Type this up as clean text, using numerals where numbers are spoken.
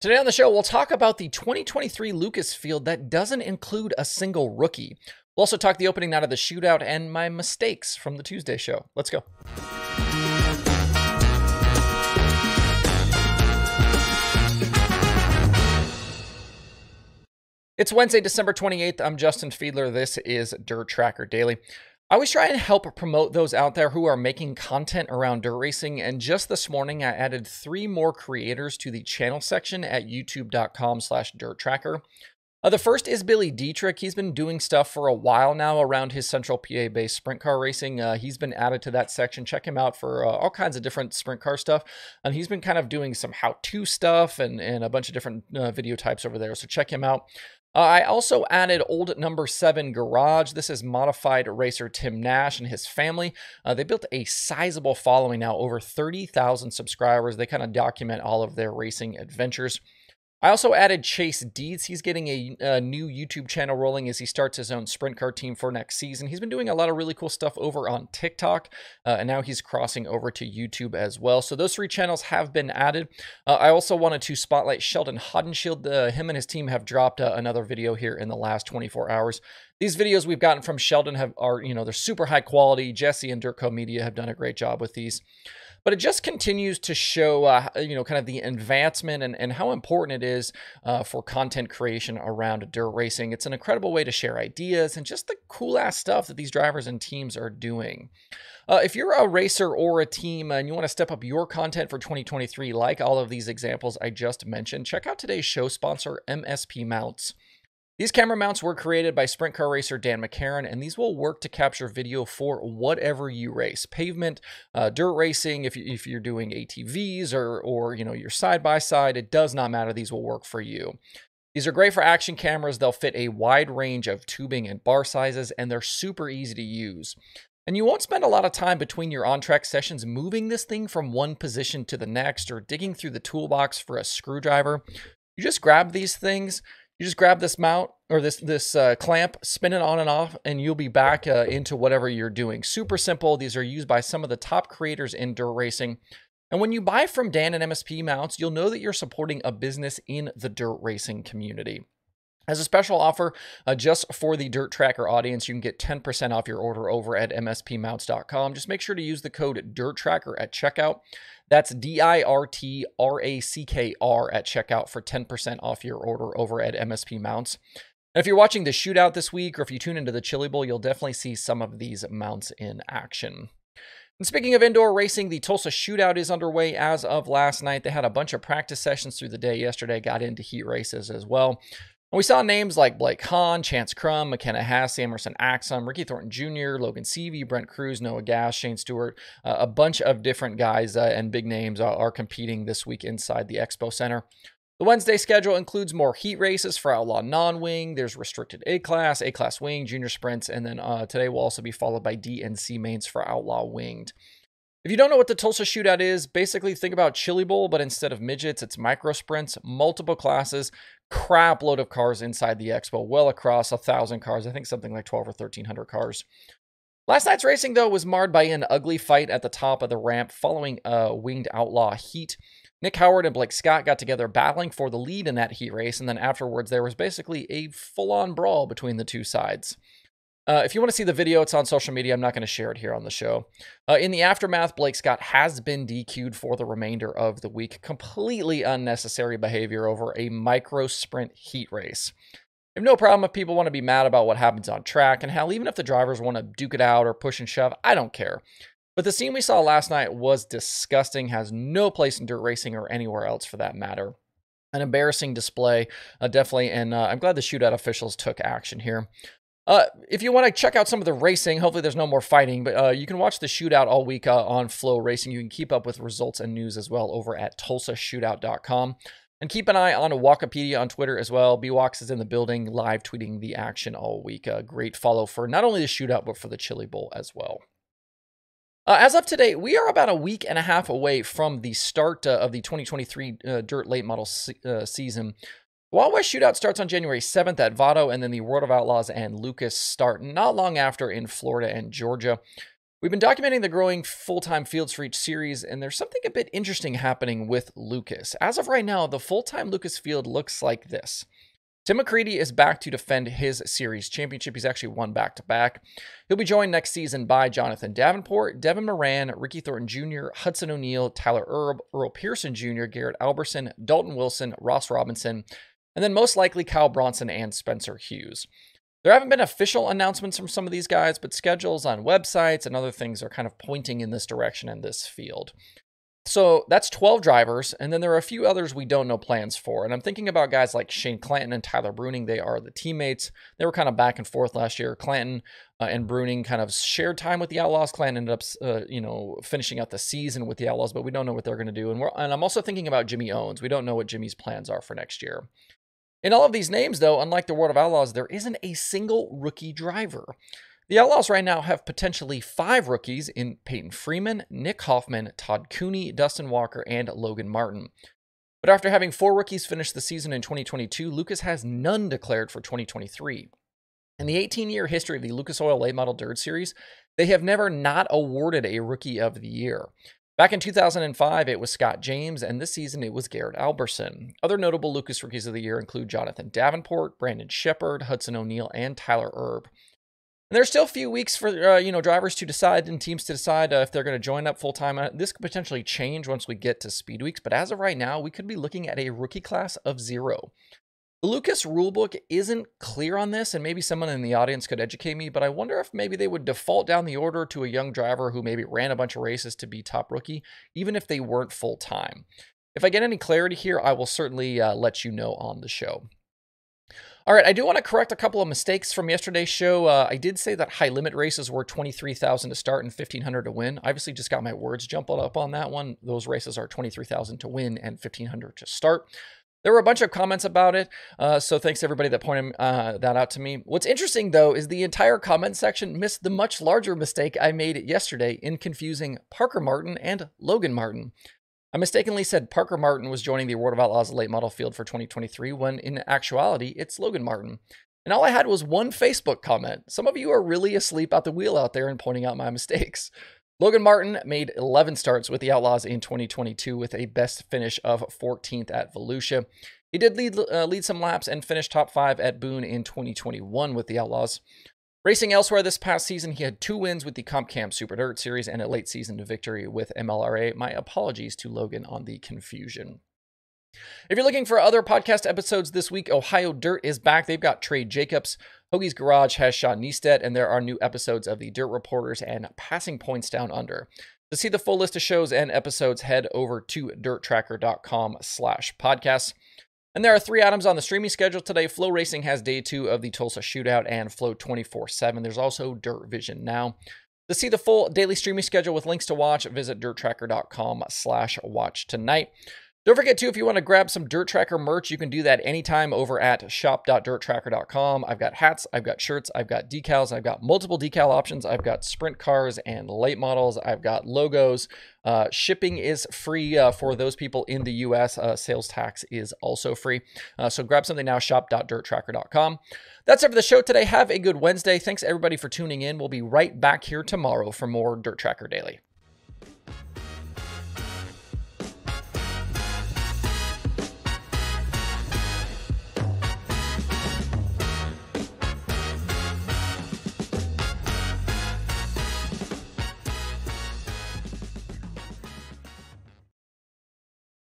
Today on the show, we'll talk about the 2023 Lucas field that doesn't include a single rookie. We'll also talk the opening night of the shootout and my mistakes from the Tuesday show. Let's go. It's Wednesday, December 28th. I'm Justin Fiedler. This is Dirt Tracker Daily. I always try and help promote those out there who are making content around dirt racing, and just this morning I added 3 more creators to the channel section at youtube.com/dirttracker. The first is Billy Dietrich. He's been doing stuff for a while now around his Central PA-based sprint car racing. He's been added to that section. Check him out for all kinds of different sprint car stuff. And he's been kind of doing some how-to stuff and a bunch of different video types over there, so check him out. I also added Old Number 7 Garage. This is modified racer Tim Nash and his family. They built a sizable following now, over 30,000 subscribers. They kind of document all of their racing adventures. I also added Chase Deeds. He's getting a new YouTube channel rolling as he starts his own sprint car team for next season. He's been doing a lot of really cool stuff over on TikTok, and now he's crossing over to YouTube as well. So those 3 channels have been added. I also wanted to spotlight Sheldon Hodenshield. Him and his team have dropped another video here in the last 24 hours. These videos we've gotten from Sheldon they're super high quality. Jesse and Dirtco Media have done a great job with these. But it just continues to show, kind of the advancement and how important it is for content creation around dirt racing. It's an incredible way to share ideas and just the cool-ass stuff that these drivers and teams are doing. If you're a racer or a team and you want to step up your content for 2023, like all of these examples I just mentioned, check out today's show sponsor, MSP Mounts. These camera mounts were created by sprint car racer Dan McCarron, and these will work to capture video for whatever you race. Pavement, dirt racing, if you're doing ATVs or your side-by-side, it does not matter. These will work for you. These are great for action cameras. They'll fit a wide range of tubing and bar sizes, and they're super easy to use. And you won't spend a lot of time between your on-track sessions moving this thing from one position to the next or digging through the toolbox for a screwdriver. You just grab these things. You just grab this mount or this clamp, spin it on and off, and you'll be back into whatever you're doing. Super simple. These are used by some of the top creators in dirt racing. And when you buy from Dan and MSP Mounts, you'll know that you're supporting a business in the dirt racing community. As a special offer, just for the Dirt Tracker audience, you can get 10% off your order over at mspmounts.com. Just make sure to use the code DIRTTRACKER at checkout. That's DIRTRACKR at checkout for 10% off your order over at MSP Mounts. And if you're watching the shootout this week, or if you tune into the Chili Bowl, you'll definitely see some of these mounts in action. And speaking of indoor racing, the Tulsa Shootout is underway as of last night. They had a bunch of practice sessions through the day yesterday, got into heat races as well. And we saw names like Blake Hahn, Chance Crum, McKenna Haas, Emerson Axum, Ricky Thornton Jr., Logan Seavey, Brent Cruz, Noah Gass, Shane Stewart. A bunch of different guys and big names are competing this week inside the Expo Center. The Wednesday schedule includes more heat races for Outlaw Non-Wing. There's restricted A-Class Wing, Junior Sprints, and then today will also be followed by D and C mains for Outlaw Winged. If you don't know what the Tulsa Shootout is, basically think about Chili Bowl, but instead of midgets, it's micro sprints, multiple classes, crap load of cars inside the expo, well across 1,000 cars. I think something like 12 or 1,300 cars. Last night's racing, though, was marred by an ugly fight at the top of the ramp following a winged outlaw heat. Nick Howard and Blake Scott got together battling for the lead in that heat race, and then afterwards there was basically a full-on brawl between the two sides. If you want to see the video, it's on social media. I'm not going to share it here on the show. In the aftermath, Blake Scott has been DQ'd for the remainder of the week. Completely unnecessary behavior over a micro sprint heat race. I have no problem if people want to be mad about what happens on track, and hell, even if the drivers want to duke it out or push and shove, I don't care. But the scene we saw last night was disgusting, has no place in dirt racing or anywhere else for that matter. An embarrassing display, definitely, and I'm glad the shootout officials took action here. If you want to check out some of the racing, hopefully there's no more fighting, but you can watch the shootout all week on Flow Racing. You can keep up with results and news as well over at TulsaShootout.com. And keep an eye on Walkopedia on Twitter as well. BWalks is in the building, live tweeting the action all week. A great follow for not only the shootout, but for the Chili Bowl as well. As of today, we are about a week and a half away from the start of the 2023 Dirt Late Model season. Wild West Shootout starts on January 7th at Vado, and then the World of Outlaws and Lucas start not long after in Florida and Georgia. We've been documenting the growing full-time fields for each series, and there's something a bit interesting happening with Lucas. As of right now, the full-time Lucas field looks like this. Tim McCready is back to defend his series championship. He's actually won back-to-back. He'll be joined next season by Jonathan Davenport, Devin Moran, Ricky Thornton Jr., Hudson O'Neal, Tyler Erb, Earl Pearson Jr., Garrett Alberson, Dalton Wilson, Ross Robinson, and then most likely Kyle Bronson and Spencer Hughes. There haven't been official announcements from some of these guys, but schedules on websites and other things are kind of pointing in this direction in this field. So that's 12 drivers, and then there are a few others we don't know plans for. And I'm thinking about guys like Shane Clanton and Tyler Bruning. They are the teammates. They were kind of back and forth last year. Clanton and Bruning kind of shared time with the Outlaws. Clanton ended up, finishing out the season with the Outlaws, but we don't know what they're going to do. And I'm also thinking about Jimmy Owens. We don't know what Jimmy's plans are for next year. In all of these names, though, unlike the World of Outlaws, there isn't a single rookie driver. The Outlaws right now have potentially 5 rookies in Peyton Freeman, Nick Hoffman, Todd Cooney, Dustin Walker, and Logan Martin. But after having 4 rookies finish the season in 2022, Lucas has none declared for 2023. In the 18-year history of the Lucas Oil Late Model Dirt Series, they have never not awarded a Rookie of the Year. Back in 2005, it was Scott James, and this season it was Garrett Alberson. Other notable Lucas Rookies of the Year include Jonathan Davenport, Brandon Shepard, Hudson O'Neal, and Tyler Erb. And there's still a few weeks for drivers to decide and teams to decide if they're going to join up full-time. This could potentially change once we get to Speed Weeks, but as of right now, we could be looking at a rookie class of 0. The Lucas rulebook isn't clear on this, and maybe someone in the audience could educate me, but I wonder if maybe they would default down the order to a young driver who maybe ran a bunch of races to be top rookie, even if they weren't full-time. If I get any clarity here, I will certainly let you know on the show. All right, I do want to correct a couple of mistakes from yesterday's show. I did say that high limit races were $23,000 to start and $1,500 to win. I obviously just got my words jumbled up on that one. Those races are $23,000 to win and $1,500 to start. There were a bunch of comments about it, so thanks to everybody that pointed that out to me. What's interesting, though, is the entire comment section missed the much larger mistake I made yesterday in confusing Parker Martin and Logan Martin. I mistakenly said Parker Martin was joining the World of Outlaws late model field for 2023, when in actuality, it's Logan Martin. And all I had was one Facebook comment. Some of you are really asleep at the wheel out there and pointing out my mistakes. Logan Martin made 11 starts with the Outlaws in 2022 with a best finish of 14th at Volusia. He did lead some laps and finished top 5 at Boone in 2021 with the Outlaws. Racing elsewhere this past season, he had 2 wins with the Comp Cam Super Dirt Series and a late season victory with MLRA. My apologies to Logan on the confusion. If you're looking for other podcast episodes this week, Ohio Dirt is back. They've got Trey Jacobs. Hoagie's Garage has Sean Neistat, and there are new episodes of the Dirt Reporters and Passing Points Down Under. To see the full list of shows and episodes, head over to dirttracker.com/podcasts. And there are 3 items on the streaming schedule today. Flow Racing has day 2 of the Tulsa Shootout and Flow 24/7. There's also Dirt Vision now. To see the full daily streaming schedule with links to watch, visit dirttracker.com/watch tonight. Don't forget, too, if you want to grab some Dirt Tracker merch, you can do that anytime over at shop.dirttracker.com. I've got hats, I've got shirts, I've got decals, I've got multiple decal options, I've got sprint cars and late models, I've got logos. Shipping is free for those people in the U.S. Sales tax is also free. So grab something now, shop.dirttracker.com. That's it for the show today. Have a good Wednesday. Thanks, everybody, for tuning in. We'll be right back here tomorrow for more Dirt Tracker Daily.